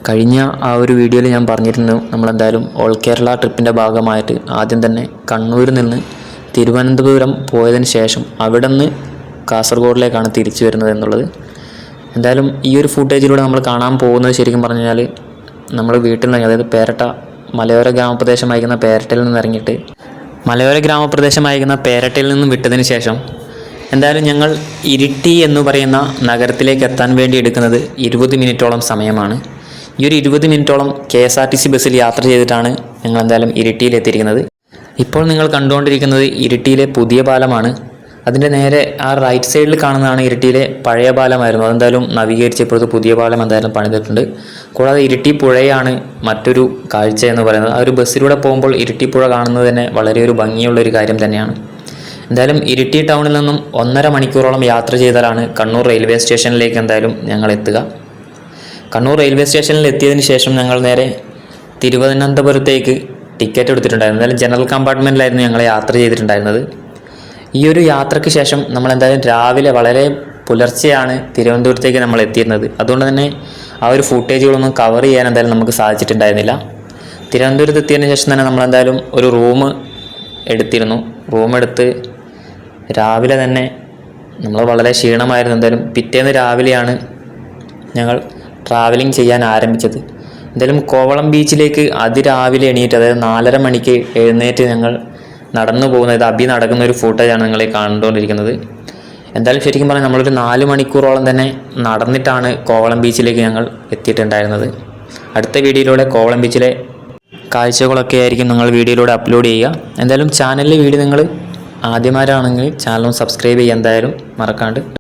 കഴിഞ്ഞ ആ ഒരു വീഡിയോയിൽ ഞാൻ പറഞ്ഞിരുന്നു നമ്മളെന്തായാലും ഓൾ കേരള ട്രിപ്പിൻ്റെ ഭാഗമായിട്ട് ആദ്യം തന്നെ കണ്ണൂരിൽ നിന്ന് തിരുവനന്തപുരം പോയതിന് ശേഷം അവിടെ നിന്ന് കാസർഗോഡിലേക്കാണ് തിരിച്ചു വരുന്നത് എന്നുള്ളത്. എന്തായാലും ഈ ഒരു ഫുട്ടേജിലൂടെ നമ്മൾ കാണാൻ പോകുന്നത് ശരിക്കും പറഞ്ഞു കഴിഞ്ഞാൽ നമ്മൾ വീട്ടിൽ നിന്ന്, അതായത് പേരട്ട മലയോര ഗ്രാമപ്രദേശമായിരിക്കുന്ന പേരട്ടയിൽ നിന്ന് ഇറങ്ങിയിട്ട് മലയോര ഗ്രാമപ്രദേശമായിരിക്കുന്ന പേരട്ടയിൽ നിന്നും വിട്ടതിന് ശേഷം എന്തായാലും ഞങ്ങൾ ഇരിട്ടി എന്ന് പറയുന്ന നഗരത്തിലേക്ക് എത്താൻ വേണ്ടി എടുക്കുന്നത് 20 മിനിറ്റോളം സമയമാണ്. ഈ ഒരു 20 മിനിറ്റോളം KSRTC ബസ്സിൽ യാത്ര ചെയ്തിട്ടാണ് ഞങ്ങൾ എന്തായാലും ഇരിട്ടിയിൽ എത്തിയിരിക്കുന്നത്. ഇപ്പോൾ നിങ്ങൾ കണ്ടുകൊണ്ടിരിക്കുന്നത് ഇരിട്ടിയിലെ പുതിയ പാലമാണ്. അതിൻ്റെ നേരെ ആ റൈറ്റ് സൈഡിൽ കാണുന്നതാണ് ഇരിട്ടിയിലെ പഴയ പാലമായിരുന്നു. അതെന്തായാലും നവീകരിച്ച് ഇപ്പോഴത്തെ പുതിയ പാലം എന്തായാലും പണിതിട്ടുണ്ട്. കൂടാതെ ഇരിട്ടി പുഴയാണ് മറ്റൊരു കാഴ്ച എന്ന് പറയുന്നത്. ആ ഒരു ബസ്സിലൂടെ പോകുമ്പോൾ ഇരിട്ടി പുഴ കാണുന്നത് തന്നെ വളരെ ഒരു ഭംഗിയുള്ളൊരു കാര്യം തന്നെയാണ്. എന്തായാലും ഇരിട്ടി ടൗണിൽ നിന്നും 1.5 മണിക്കൂറോളം യാത്ര ചെയ്താലാണ് കണ്ണൂർ റെയിൽവേ സ്റ്റേഷനിലേക്ക് എന്തായാലും ഞങ്ങൾ എത്തുക. കണ്ണൂർ റെയിൽവേ സ്റ്റേഷനിൽ എത്തിയതിന് ശേഷം ഞങ്ങൾ നേരെ തിരുവനന്തപുരത്തേക്ക് ടിക്കറ്റ് എടുത്തിട്ടുണ്ടായിരുന്നു. എന്തായാലും ജനറൽ കമ്പാർട്ട്മെൻറ്റിലായിരുന്നു ഞങ്ങൾ യാത്ര ചെയ്തിട്ടുണ്ടായിരുന്നത്. ഈ ഒരു യാത്രയ്ക്ക് ശേഷം നമ്മൾ എന്തായാലും രാവിലെ വളരെ പുലർച്ചെയാണ് തിരുവനന്തപുരത്തേക്ക് നമ്മൾ എത്തിയിരുന്നത്. അതുകൊണ്ട് തന്നെ ആ ഒരു ഫുട്ടേജുകളൊന്നും കവർ ചെയ്യാൻ എന്തായാലും നമുക്ക് സാധിച്ചിട്ടുണ്ടായിരുന്നില്ല. തിരുവനന്തപുരത്ത് എത്തിയതിന് ശേഷം തന്നെ നമ്മളെന്തായാലും ഒരു റൂം എടുത്തിരുന്നു. റൂമെടുത്ത് രാവിലെ തന്നെ നമ്മൾ വളരെ ക്ഷീണമായിരുന്നു. എന്തായാലും പിറ്റേന്ന് രാവിലെയാണ് ഞങ്ങൾ ട്രാവലിംഗ് ചെയ്യാൻ ആരംഭിച്ചത്. എന്തായാലും കോവളം ബീച്ചിലേക്ക് അതിരാവിലെ എണീറ്റ്, അതായത് 4:30 മണിക്ക് എഴുന്നേറ്റ് ഞങ്ങൾ നടന്നു പോകുന്നത്, അഭി നടക്കുന്ന ഒരു ഫുട്ടേജാണ് നിങ്ങൾ കണ്ടുകൊണ്ടിരിക്കുന്നത്. എന്തായാലും ശരിക്കും പറഞ്ഞാൽ നമ്മളൊരു 4 മണിക്കൂറോളം തന്നെ നടന്നിട്ടാണ് കോവളം ബീച്ചിലേക്ക് ഞങ്ങൾ എത്തിയിട്ടുണ്ടായിരുന്നത്. അടുത്ത വീഡിയോയിലൂടെ കോവളം ബീച്ചിലെ കാഴ്ചകളൊക്കെ ആയിരിക്കും നിങ്ങൾ വീഡിയോയിലൂടെ അപ്ലോഡ് ചെയ്യുക. എന്തായാലും ചാനലിലെ വീഡിയോ നിങ്ങൾ ആദ്യമാരാണെങ്കിൽ ചാനലും സബ്സ്ക്രൈബ് ചെയ്യുക എന്തായാലും മറക്കാണ്ട്.